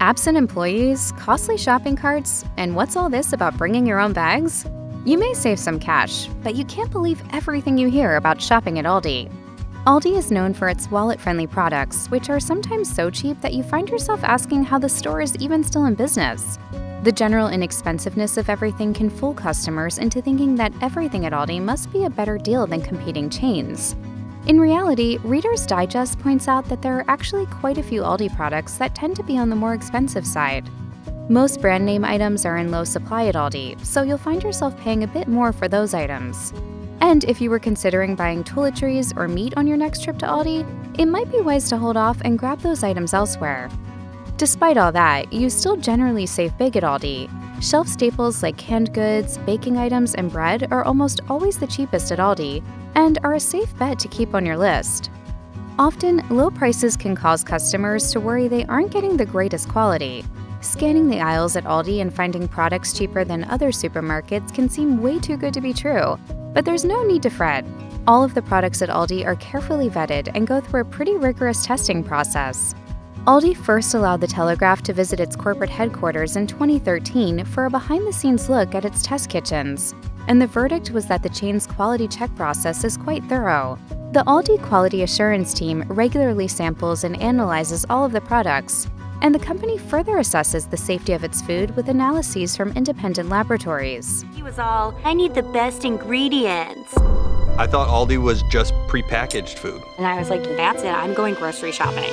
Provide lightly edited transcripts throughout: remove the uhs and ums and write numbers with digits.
Absent employees, costly shopping carts, and what's all this about bringing your own bags? You may save some cash, but you can't believe everything you hear about shopping at Aldi. Aldi is known for its wallet-friendly products, which are sometimes so cheap that you find yourself asking how the store is even still in business. The general inexpensiveness of everything can fool customers into thinking that everything at Aldi must be a better deal than competing chains. In reality, Reader's Digest points out that there are actually quite a few Aldi products that tend to be on the more expensive side. Most brand name items are in low supply at Aldi, so you'll find yourself paying a bit more for those items. And if you were considering buying toiletries or meat on your next trip to Aldi, it might be wise to hold off and grab those items elsewhere. Despite all that, you still generally save big at Aldi. Shelf staples like canned goods, baking items, and bread are almost always the cheapest at Aldi, and are a safe bet to keep on your list. Often, low prices can cause customers to worry they aren't getting the greatest quality. Scanning the aisles at Aldi and finding products cheaper than other supermarkets can seem way too good to be true, but there's no need to fret. All of the products at Aldi are carefully vetted and go through a pretty rigorous testing process. Aldi first allowed The Telegraph to visit its corporate headquarters in 2013 for a behind-the-scenes look at its test kitchens, and the verdict was that the chain's quality check process is quite thorough. The Aldi Quality Assurance Team regularly samples and analyzes all of the products, and the company further assesses the safety of its food with analyses from independent laboratories. He was all, I need the best ingredients. I thought Aldi was just prepackaged food. And I was like, that's it, I'm going grocery shopping.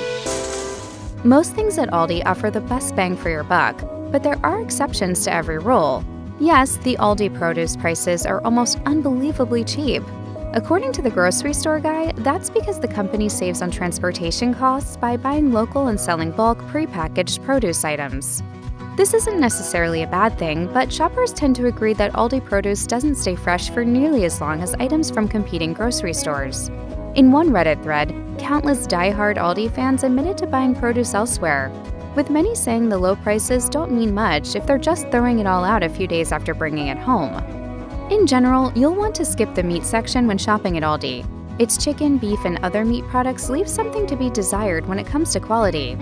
Most things at Aldi offer the best bang for your buck, but there are exceptions to every rule. Yes, the Aldi produce prices are almost unbelievably cheap. According to the grocery store guy, that's because the company saves on transportation costs by buying local and selling bulk prepackaged produce items. This isn't necessarily a bad thing, but shoppers tend to agree that Aldi produce doesn't stay fresh for nearly as long as items from competing grocery stores. In one Reddit thread, countless die-hard Aldi fans admitted to buying produce elsewhere, with many saying the low prices don't mean much if they're just throwing it all out a few days after bringing it home. In general, you'll want to skip the meat section when shopping at Aldi. Its chicken, beef, and other meat products leave something to be desired when it comes to quality.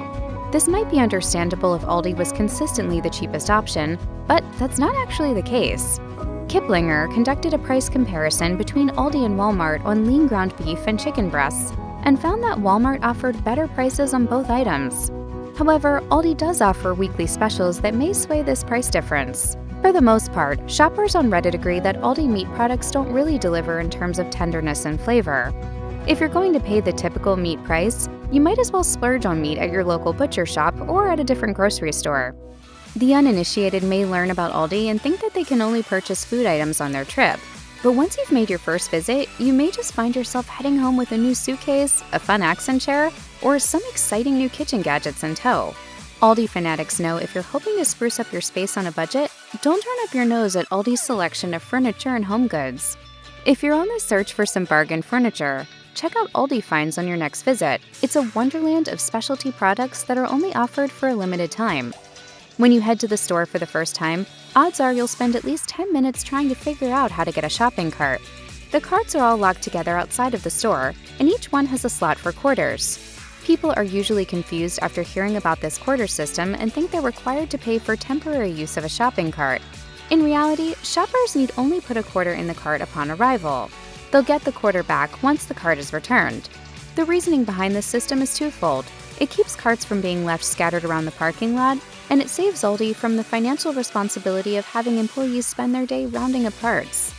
This might be understandable if Aldi was consistently the cheapest option, but that's not actually the case. Kiplinger conducted a price comparison between Aldi and Walmart on lean ground beef and chicken breasts, and found that Walmart offered better prices on both items. However, Aldi does offer weekly specials that may sway this price difference. For the most part, shoppers on Reddit agree that Aldi meat products don't really deliver in terms of tenderness and flavor. If you're going to pay the typical meat price, you might as well splurge on meat at your local butcher shop or at a different grocery store. The uninitiated may learn about Aldi and think that they can only purchase food items on their trip. But once you've made your first visit, you may just find yourself heading home with a new suitcase, a fun accent chair, or some exciting new kitchen gadgets in tow. Aldi fanatics know if you're hoping to spruce up your space on a budget, don't turn up your nose at Aldi's selection of furniture and home goods. If you're on the search for some bargain furniture, check out Aldi Finds on your next visit. It's a wonderland of specialty products that are only offered for a limited time. When you head to the store for the first time, odds are you'll spend at least 10 minutes trying to figure out how to get a shopping cart. The carts are all locked together outside of the store, and each one has a slot for quarters. People are usually confused after hearing about this quarter system and think they're required to pay for temporary use of a shopping cart. In reality, shoppers need only put a quarter in the cart upon arrival. They'll get the quarter back once the cart is returned. The reasoning behind this system is twofold. It keeps carts from being left scattered around the parking lot, and it saves Aldi from the financial responsibility of having employees spend their day rounding up carts.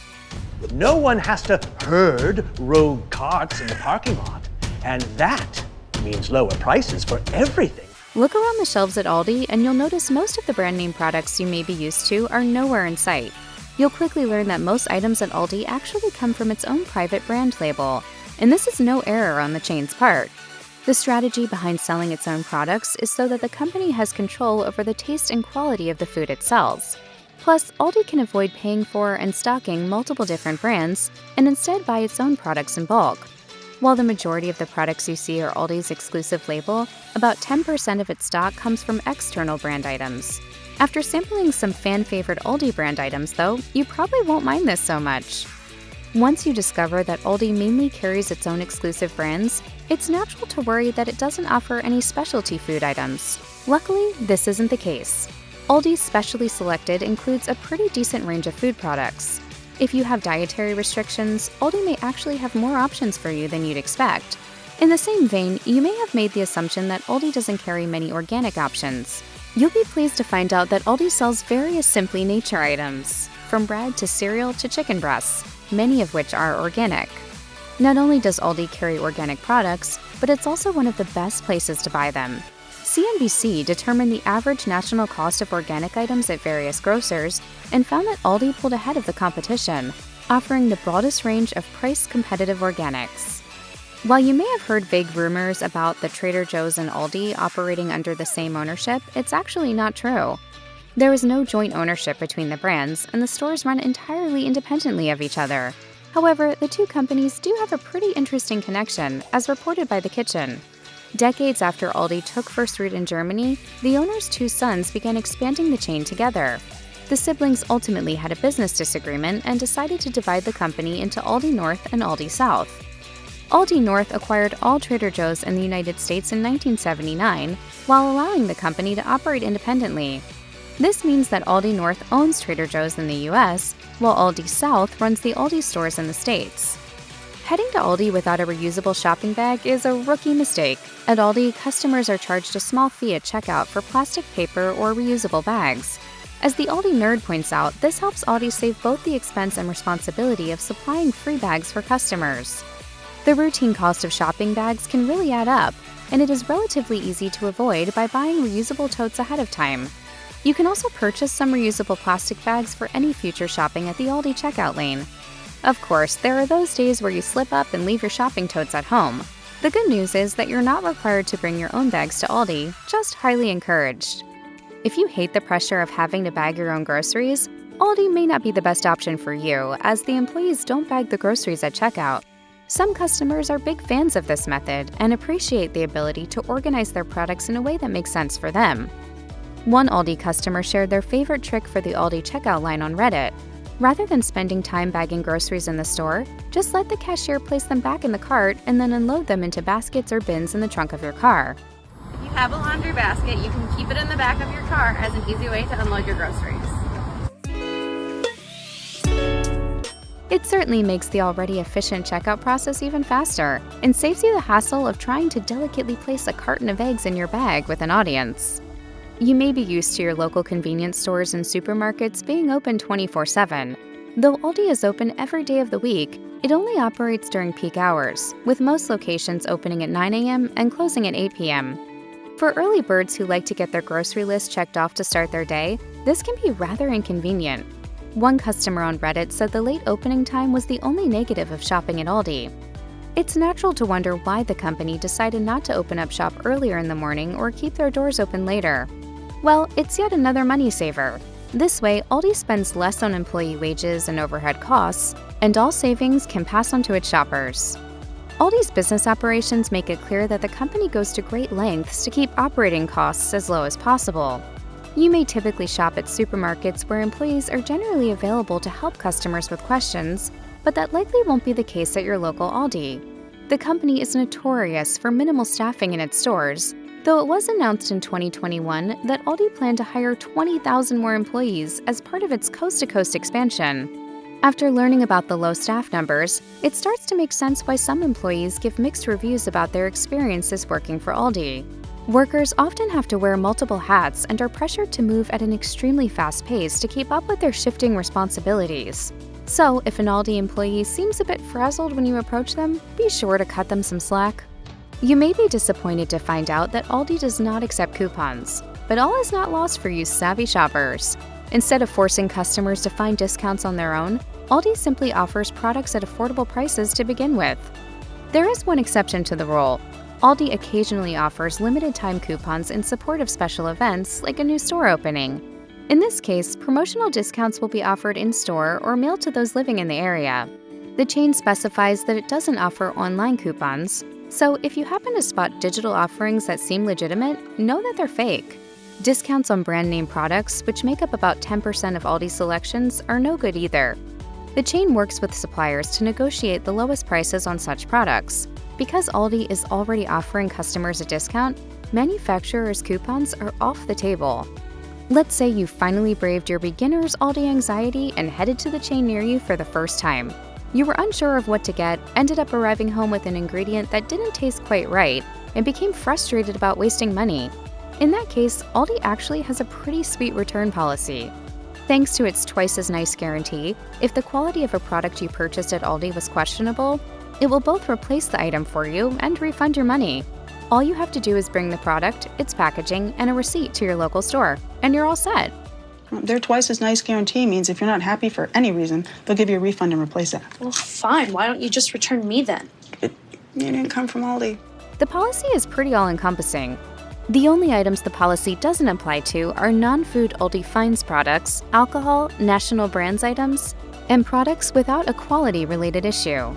No one has to herd rogue carts in the parking lot, and that means lower prices for everything. Look around the shelves at Aldi and you'll notice most of the brand name products you may be used to are nowhere in sight. You'll quickly learn that most items at Aldi actually come from its own private brand label, and this is no error on the chain's part. The strategy behind selling its own products is so that the company has control over the taste and quality of the food it sells. Plus, Aldi can avoid paying for and stocking multiple different brands and instead buy its own products in bulk. While the majority of the products you see are Aldi's exclusive label, about 10% of its stock comes from external brand items. After sampling some fan-favorite Aldi brand items, though, you probably won't mind this so much. Once you discover that Aldi mainly carries its own exclusive brands, It's natural to worry that it doesn't offer any specialty food items. Luckily, this isn't the case. Aldi's Specially Selected includes a pretty decent range of food products. If you have dietary restrictions, Aldi may actually have more options for you than you'd expect. In the same vein, you may have made the assumption that Aldi doesn't carry many organic options. You'll be pleased to find out that Aldi sells various Simply Nature items, from bread to cereal to chicken breasts, many of which are organic. Not only does Aldi carry organic products, but it's also one of the best places to buy them. CNBC determined the average national cost of organic items at various grocers and found that Aldi pulled ahead of the competition, offering the broadest range of price-competitive organics. While you may have heard vague rumors about the Trader Joe's and Aldi operating under the same ownership, it's actually not true. There is no joint ownership between the brands, and the stores run entirely independently of each other. However, the two companies do have a pretty interesting connection, as reported by The Kitchen. Decades after Aldi took first root in Germany, the owner's two sons began expanding the chain together. The siblings ultimately had a business disagreement and decided to divide the company into Aldi North and Aldi South. Aldi North acquired all Trader Joe's in the United States in 1979, while allowing the company to operate independently. This means that Aldi North owns Trader Joe's in the US, while Aldi South runs the Aldi stores in the States. Heading to Aldi without a reusable shopping bag is a rookie mistake. At Aldi, customers are charged a small fee at checkout for plastic, paper, or reusable bags. As the Aldi nerd points out, this helps Aldi save both the expense and responsibility of supplying free bags for customers. The routine cost of shopping bags can really add up, and it is relatively easy to avoid by buying reusable totes ahead of time. You can also purchase some reusable plastic bags for any future shopping at the Aldi checkout lane. Of course, there are those days where you slip up and leave your shopping totes at home. The good news is that you're not required to bring your own bags to Aldi, just highly encouraged. If you hate the pressure of having to bag your own groceries, Aldi may not be the best option for you, as the employees don't bag the groceries at checkout. Some customers are big fans of this method and appreciate the ability to organize their products in a way that makes sense for them. One Aldi customer shared their favorite trick for the Aldi checkout line on Reddit. Rather than spending time bagging groceries in the store, just let the cashier place them back in the cart and then unload them into baskets or bins in the trunk of your car. If you have a laundry basket, you can keep it in the back of your car as an easy way to unload your groceries. It certainly makes the already efficient checkout process even faster and saves you the hassle of trying to delicately place a carton of eggs in your bag with an audience. You may be used to your local convenience stores and supermarkets being open 24/7. Though Aldi is open every day of the week, it only operates during peak hours, with most locations opening at 9 a.m. and closing at 8 p.m. For early birds who like to get their grocery list checked off to start their day, this can be rather inconvenient. One customer on Reddit said the late opening time was the only negative of shopping at Aldi. It's natural to wonder why the company decided not to open up shop earlier in the morning or keep their doors open later. Well, it's yet another money saver. This way, Aldi spends less on employee wages and overhead costs, and all savings can pass on to its shoppers. Aldi's business operations make it clear that the company goes to great lengths to keep operating costs as low as possible. You may typically shop at supermarkets where employees are generally available to help customers with questions, but that likely won't be the case at your local Aldi. The company is notorious for minimal staffing in its stores, though it was announced in 2021 that Aldi planned to hire 20,000 more employees as part of its coast-to-coast expansion. After learning about the low staff numbers, it starts to make sense why some employees give mixed reviews about their experiences working for Aldi. Workers often have to wear multiple hats and are pressured to move at an extremely fast pace to keep up with their shifting responsibilities. So, if an Aldi employee seems a bit frazzled when you approach them, be sure to cut them some slack. You may be disappointed to find out that Aldi does not accept coupons, but all is not lost for you savvy shoppers. Instead of forcing customers to find discounts on their own, Aldi simply offers products at affordable prices to begin with. There is one exception to the rule. Aldi occasionally offers limited-time coupons in support of special events like a new store opening. In this case, promotional discounts will be offered in-store or mailed to those living in the area. The chain specifies that it doesn't offer online coupons, so if you happen to spot digital offerings that seem legitimate, know that they're fake. Discounts on brand name products, which make up about 10% of Aldi's selections, are no good either. The chain works with suppliers to negotiate the lowest prices on such products. Because Aldi is already offering customers a discount, manufacturers' coupons are off the table. Let's say you finally braved your beginner's Aldi anxiety and headed to the chain near you for the first time. You were unsure of what to get, ended up arriving home with an ingredient that didn't taste quite right, and became frustrated about wasting money. In that case, Aldi actually has a pretty sweet return policy. Thanks to its twice-as-nice guarantee, if the quality of a product you purchased at Aldi was questionable, it will both replace the item for you and refund your money. All you have to do is bring the product, its packaging, and a receipt to your local store, and you're all set. Their twice-as-nice guarantee means if you're not happy for any reason, they'll give you a refund and replace it. Well, fine. Why don't you just return me then? You didn't come from Aldi. The policy is pretty all-encompassing. The only items the policy doesn't apply to are non-food Aldi Fines products, alcohol, national brands items, and products without a quality-related issue.